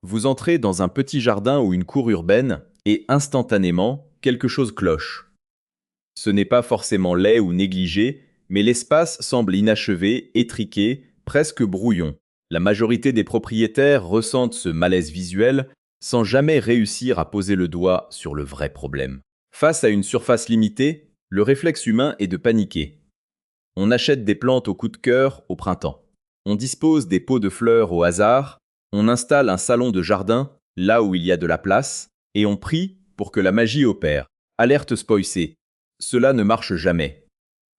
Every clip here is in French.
Vous entrez dans un petit jardin ou une cour urbaine et instantanément, quelque chose cloche. Ce n'est pas forcément laid ou négligé, mais l'espace semble inachevé, étriqué, presque brouillon. La majorité des propriétaires ressentent ce malaise visuel sans jamais réussir à poser le doigt sur le vrai problème. Face à une surface limitée, le réflexe humain est de paniquer. On achète des plantes au coup de cœur au printemps. On dispose des pots de fleurs au hasard. On installe un salon de jardin là où il y a de la place. Et on prie pour que la magie opère. Alerte spoilée. Cela ne marche jamais.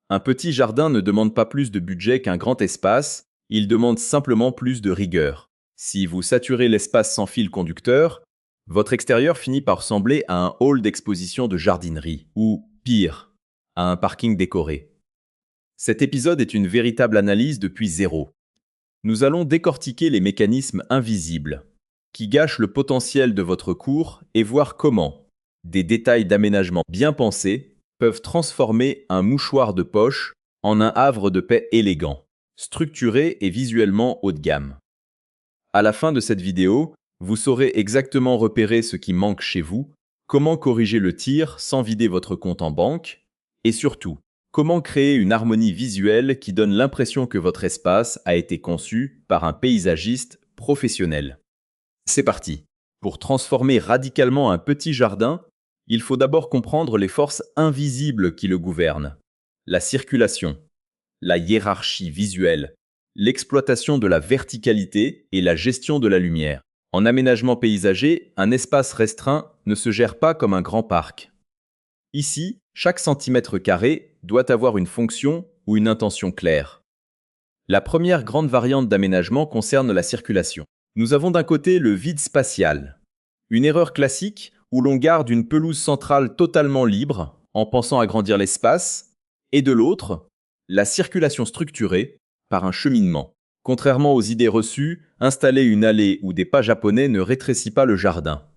Un petit jardin ne demande pas plus de budget qu'un grand espace. Il demande simplement plus de rigueur. Si vous saturez l'espace sans fil conducteur, votre extérieur finit par ressembler à un hall d'exposition de jardinerie. Ou, pire, à un parking décoré. Cet épisode est une véritable analyse depuis zéro. Nous allons décortiquer les mécanismes invisibles qui gâchent le potentiel de votre cour et voir comment des détails d'aménagement bien pensés peuvent transformer un mouchoir de poche en un havre de paix élégant, structuré et visuellement haut de gamme. À la fin de cette vidéo, vous saurez exactement repérer ce qui manque chez vous, comment corriger le tir sans vider votre compte en banque et surtout, comment créer une harmonie visuelle qui donne l'impression que votre espace a été conçu par un paysagiste professionnel. C'est parti. Pour transformer radicalement un petit jardin, il faut d'abord comprendre les forces invisibles qui le gouvernent. La circulation, la hiérarchie visuelle, l'exploitation de la verticalité et la gestion de la lumière. En aménagement paysager, un espace restreint ne se gère pas comme un grand parc. Ici, chaque centimètre carré doit avoir une fonction ou une intention claire. La première grande variante d'aménagement concerne la circulation. Nous avons d'un côté le vide spatial, une erreur classique où l'on garde une pelouse centrale totalement libre en pensant agrandir l'espace, et de l'autre, la circulation structurée par un cheminement. Contrairement aux idées reçues, installer une allée ou des pas japonais ne rétrécit pas le jardin.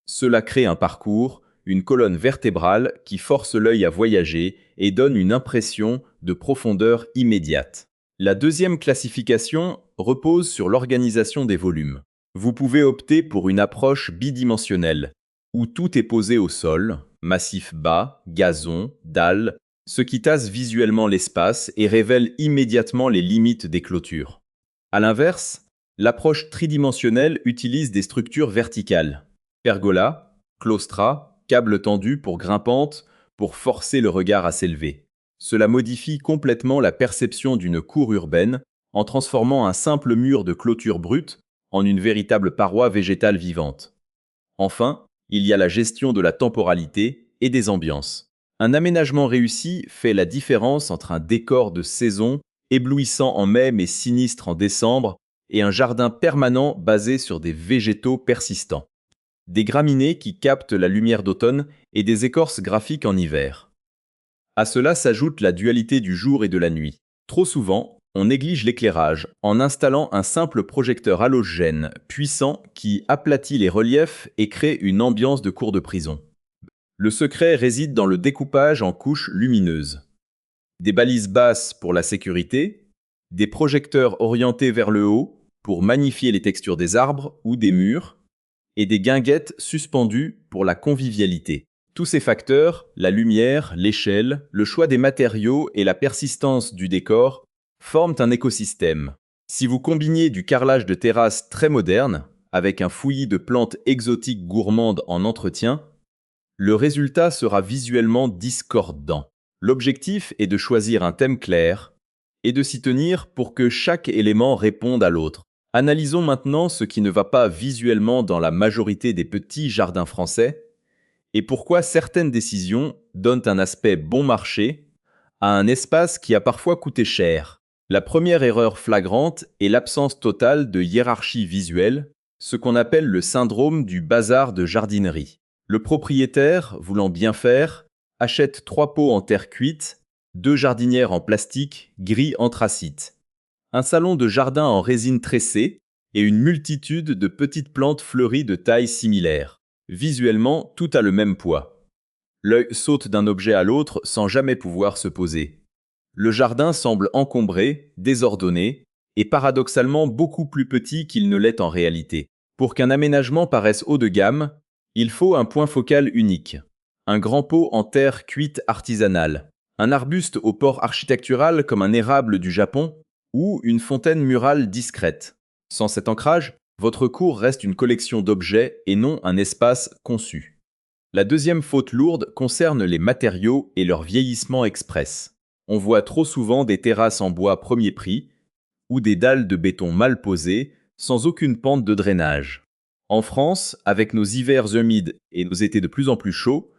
Cela crée un parcours, une colonne vertébrale qui force l'œil à voyager et donne une impression de profondeur immédiate. La deuxième classification repose sur l'organisation des volumes. Vous pouvez opter pour une approche bidimensionnelle, où tout est posé au sol, massif bas, gazon, dalles, ce qui tasse visuellement l'espace et révèle immédiatement les limites des clôtures. À l'inverse, l'approche tridimensionnelle utilise des structures verticales. Pergola, claustras, câbles tendus pour grimpantes, pour forcer le regard à s'élever. Cela modifie complètement la perception d'une cour urbaine en transformant un simple mur de clôture brute en une véritable paroi végétale vivante. Enfin, il y a la gestion de la temporalité et des ambiances. Un aménagement réussi fait la différence entre un décor de saison, éblouissant en mai mais sinistre en décembre, et un jardin permanent basé sur des végétaux persistants. Des graminées qui captent la lumière d'automne et des écorces graphiques en hiver. À cela s'ajoute la dualité du jour et de la nuit. Trop souvent, on néglige l'éclairage en installant un simple projecteur halogène puissant qui aplatit les reliefs et crée une ambiance de cour de prison. Le secret réside dans le découpage en couches lumineuses. Des balises basses pour la sécurité, des projecteurs orientés vers le haut pour magnifier les textures des arbres ou des murs, et des guinguettes suspendues pour la convivialité. Tous ces facteurs, la lumière, l'échelle, le choix des matériaux et la persistance du décor, forment un écosystème. Si vous combinez du carrelage de terrasse très moderne, avec un fouillis de plantes exotiques gourmandes en entretien, le résultat sera visuellement discordant. L'objectif est de choisir un thème clair et de s'y tenir pour que chaque élément réponde à l'autre. Analysons maintenant ce qui ne va pas visuellement dans la majorité des petits jardins français et pourquoi certaines décisions donnent un aspect bon marché à un espace qui a parfois coûté cher. La première erreur flagrante est l'absence totale de hiérarchie visuelle, ce qu'on appelle le syndrome du bazar de jardinerie. Le propriétaire, voulant bien faire, achète 3 pots en terre cuite, 2 jardinières en plastique gris anthracite, un salon de jardin en résine tressée et une multitude de petites plantes fleuries de taille similaire. Visuellement, tout a le même poids. L'œil saute d'un objet à l'autre sans jamais pouvoir se poser. Le jardin semble encombré, désordonné et paradoxalement beaucoup plus petit qu'il ne l'est en réalité. Pour qu'un aménagement paraisse haut de gamme, il faut un point focal unique, un grand pot en terre cuite artisanale, un arbuste au port architectural comme un érable du Japon ou une fontaine murale discrète. Sans cet ancrage, votre cour reste une collection d'objets et non un espace conçu. La deuxième faute lourde concerne les matériaux et leur vieillissement express. On voit trop souvent des terrasses en bois premier prix ou des dalles de béton mal posées, sans aucune pente de drainage. En France, avec nos hivers humides et nos étés de plus en plus chauds,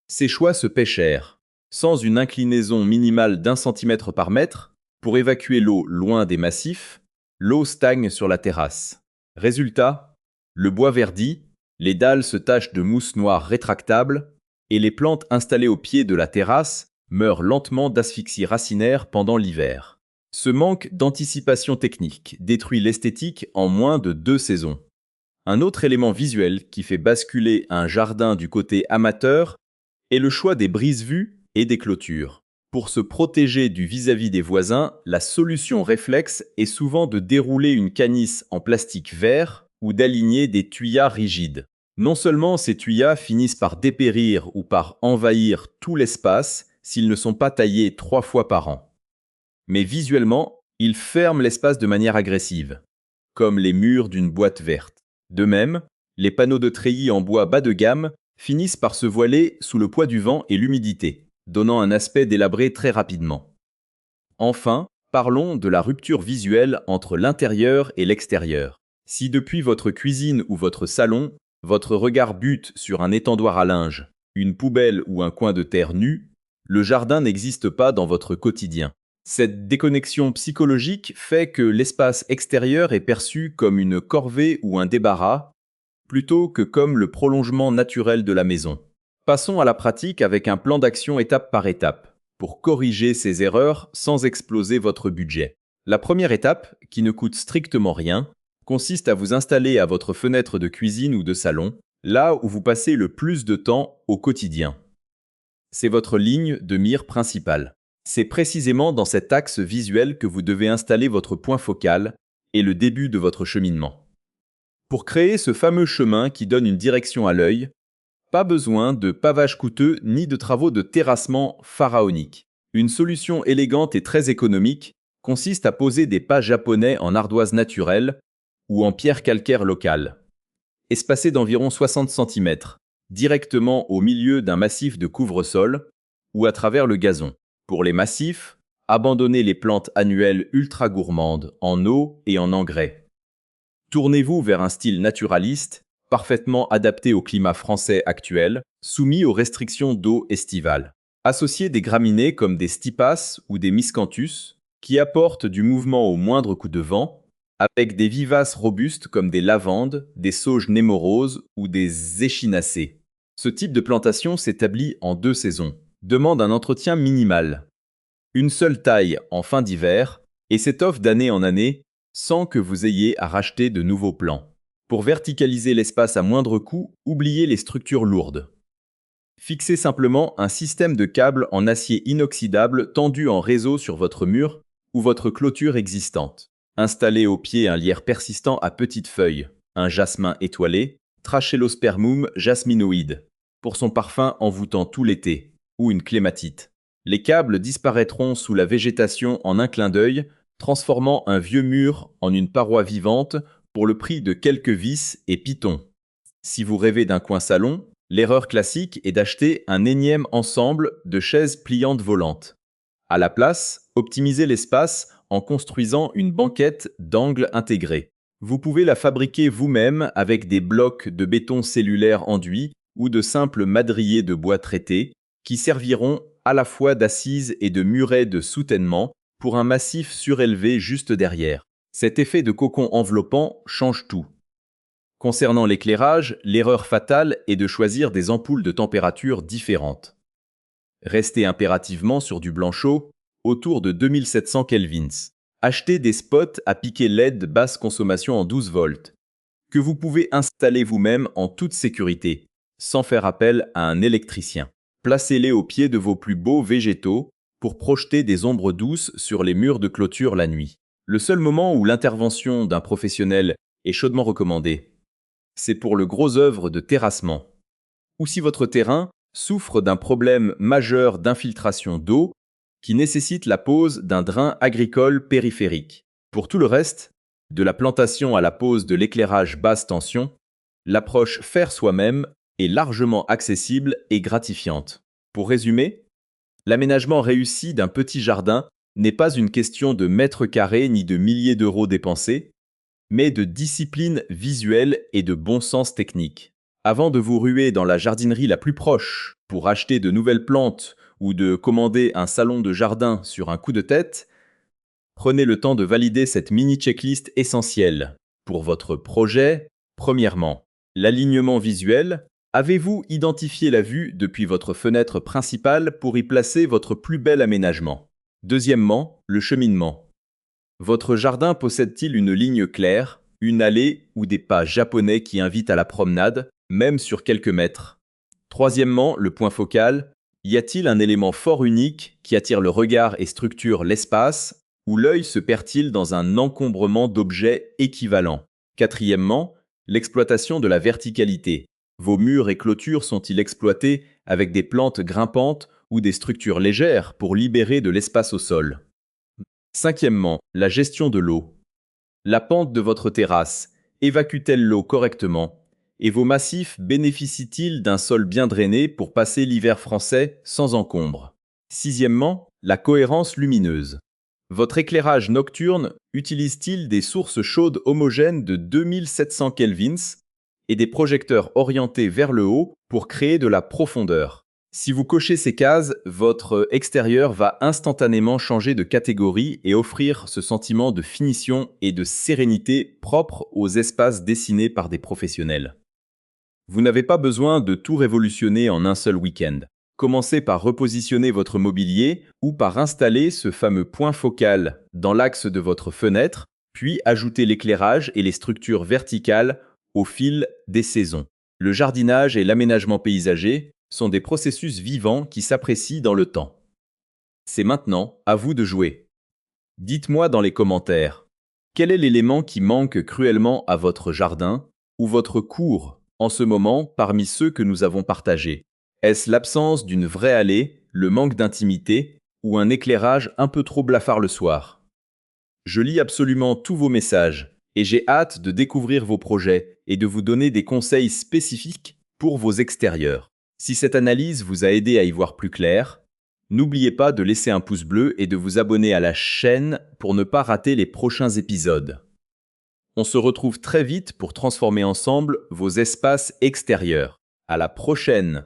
ces choix se paient cher. Sans une inclinaison minimale d'1 centimètre par mètre, pour évacuer l'eau loin des massifs, l'eau stagne sur la terrasse. Résultat, le bois verdit, les dalles se tachent de mousse noire rétractable, et les plantes installées au pied de la terrasse meurent lentement d'asphyxie racinaire pendant l'hiver. Ce manque d'anticipation technique détruit l'esthétique en moins de 2 saisons. Un autre élément visuel qui fait basculer un jardin du côté amateur est le choix des brise-vues et des clôtures. Pour se protéger du vis-à-vis des voisins, la solution réflexe est souvent de dérouler une canisse en plastique vert ou d'aligner des tuyas rigides. Non seulement ces tuyas finissent par dépérir ou par envahir tout l'espace s'ils ne sont pas taillés 3 fois par an, mais visuellement, ils ferment l'espace de manière agressive, comme les murs d'une boîte verte. De même, les panneaux de treillis en bois bas de gamme finissent par se voiler sous le poids du vent et l'humidité, donnant un aspect délabré très rapidement. Enfin, parlons de la rupture visuelle entre l'intérieur et l'extérieur. Si depuis votre cuisine ou votre salon, votre regard bute sur un étendoir à linge, une poubelle ou un coin de terre nu, le jardin n'existe pas dans votre quotidien. Cette déconnexion psychologique fait que l'espace extérieur est perçu comme une corvée ou un débarras, plutôt que comme le prolongement naturel de la maison. Passons à la pratique avec un plan d'action étape par étape, pour corriger ces erreurs sans exploser votre budget. La première étape, qui ne coûte strictement rien, consiste à vous installer à votre fenêtre de cuisine ou de salon, là où vous passez le plus de temps au quotidien. C'est votre ligne de mire principale. C'est précisément dans cet axe visuel que vous devez installer votre point focal et le début de votre cheminement. Pour créer ce fameux chemin qui donne une direction à l'œil, pas besoin de pavage coûteux ni de travaux de terrassement pharaoniques. Une solution élégante et très économique consiste à poser des pas japonais en ardoise naturelle ou en pierre calcaire locale, espacés d'environ 60 cm, directement au milieu d'un massif de couvre-sol ou à travers le gazon. Pour les massifs, abandonnez les plantes annuelles ultra gourmandes en eau et en engrais. Tournez-vous vers un style naturaliste, parfaitement adapté au climat français actuel, soumis aux restrictions d'eau estivale. Associez des graminées comme des stipas ou des miscanthus, qui apportent du mouvement au moindre coup de vent, avec des vivaces robustes comme des lavandes, des sauges némoroses ou des échinacées. Ce type de plantation s'établit en 2 saisons, demande un entretien minimal, une seule taille en fin d'hiver, et s'étoffe d'année en année sans que vous ayez à racheter de nouveaux plants. Pour verticaliser l'espace à moindre coût, oubliez les structures lourdes. Fixez simplement un système de câbles en acier inoxydable tendu en réseau sur votre mur ou votre clôture existante. Installez au pied un lierre persistant à petites feuilles, un jasmin étoilé, Trachelospermum jasminoide, pour son parfum envoûtant tout l'été, ou une clématite. Les câbles disparaîtront sous la végétation en un clin d'œil, transformant un vieux mur en une paroi vivante pour le prix de quelques vis et pitons. Si vous rêvez d'un coin salon, l'erreur classique est d'acheter un énième ensemble de chaises pliantes volantes. À la place, optimisez l'espace en construisant une banquette d'angle intégrée. Vous pouvez la fabriquer vous-même avec des blocs de béton cellulaire enduit ou de simples madriers de bois traité qui serviront à la fois d'assises et de muret de soutènement pour un massif surélevé juste derrière. Cet effet de cocon enveloppant change tout. Concernant l'éclairage, l'erreur fatale est de choisir des ampoules de température différentes. Restez impérativement sur du blanc chaud, autour de 2700 kelvins. Achetez des spots à piquet LED basse consommation en 12 volts, que vous pouvez installer vous-même en toute sécurité, sans faire appel à un électricien. Placez-les au pied de vos plus beaux végétaux pour projeter des ombres douces sur les murs de clôture la nuit. Le seul moment où l'intervention d'un professionnel est chaudement recommandée c'est pour le gros œuvre de terrassement. Ou si votre terrain souffre d'un problème majeur d'infiltration d'eau qui nécessite la pose d'un drain agricole périphérique. Pour tout le reste, de la plantation à la pose de l'éclairage basse tension, l'approche faire soi-même est largement accessible et gratifiante. Pour résumer, l'aménagement réussi d'un petit jardin n'est pas une question de mètres carrés ni de milliers d'euros dépensés, mais de discipline visuelle et de bon sens technique. Avant de vous ruer dans la jardinerie la plus proche pour acheter de nouvelles plantes ou de commander un salon de jardin sur un coup de tête, prenez le temps de valider cette mini-checklist essentielle. Pour votre projet, premièrement, l'alignement visuel. Avez-vous identifié la vue depuis votre fenêtre principale pour y placer votre plus bel aménagement? Deuxièmement, le cheminement. Votre jardin possède-t-il une ligne claire, une allée ou des pas japonais qui invitent à la promenade, même sur quelques mètres? Troisièmement, le point focal. Y a-t-il un élément fort unique qui attire le regard et structure l'espace, ou l'œil se perd-il dans un encombrement d'objets équivalents? Quatrièmement, l'exploitation de la verticalité. Vos murs et clôtures sont-ils exploités avec des plantes grimpantes ou des structures légères pour libérer de l'espace au sol? Cinquièmement, la gestion de l'eau. La pente de votre terrasse évacue-t-elle l'eau correctement et vos massifs bénéficient-ils d'un sol bien drainé pour passer l'hiver français sans encombre? Sixièmement, la cohérence lumineuse. Votre éclairage nocturne utilise-t-il des sources chaudes homogènes de 2700 kelvins et des projecteurs orientés vers le haut pour créer de la profondeur? Si vous cochez ces cases, votre extérieur va instantanément changer de catégorie et offrir ce sentiment de finition et de sérénité propre aux espaces dessinés par des professionnels. Vous n'avez pas besoin de tout révolutionner en un seul week-end. Commencez par repositionner votre mobilier ou par installer ce fameux point focal dans l'axe de votre fenêtre, puis ajouter l'éclairage et les structures verticales au fil des saisons. Le jardinage et l'aménagement paysager sont des processus vivants qui s'apprécient dans le temps. C'est maintenant à vous de jouer. Dites-moi dans les commentaires, quel est l'élément qui manque cruellement à votre jardin ou votre cour en ce moment parmi ceux que nous avons partagés? Est-ce l'absence d'une vraie allée, le manque d'intimité ou un éclairage un peu trop blafard le soir? Je lis absolument tous vos messages et j'ai hâte de découvrir vos projets et de vous donner des conseils spécifiques pour vos extérieurs. Si cette analyse vous a aidé à y voir plus clair, n'oubliez pas de laisser un pouce bleu et de vous abonner à la chaîne pour ne pas rater les prochains épisodes. On se retrouve très vite pour transformer ensemble vos espaces extérieurs. À la prochaine!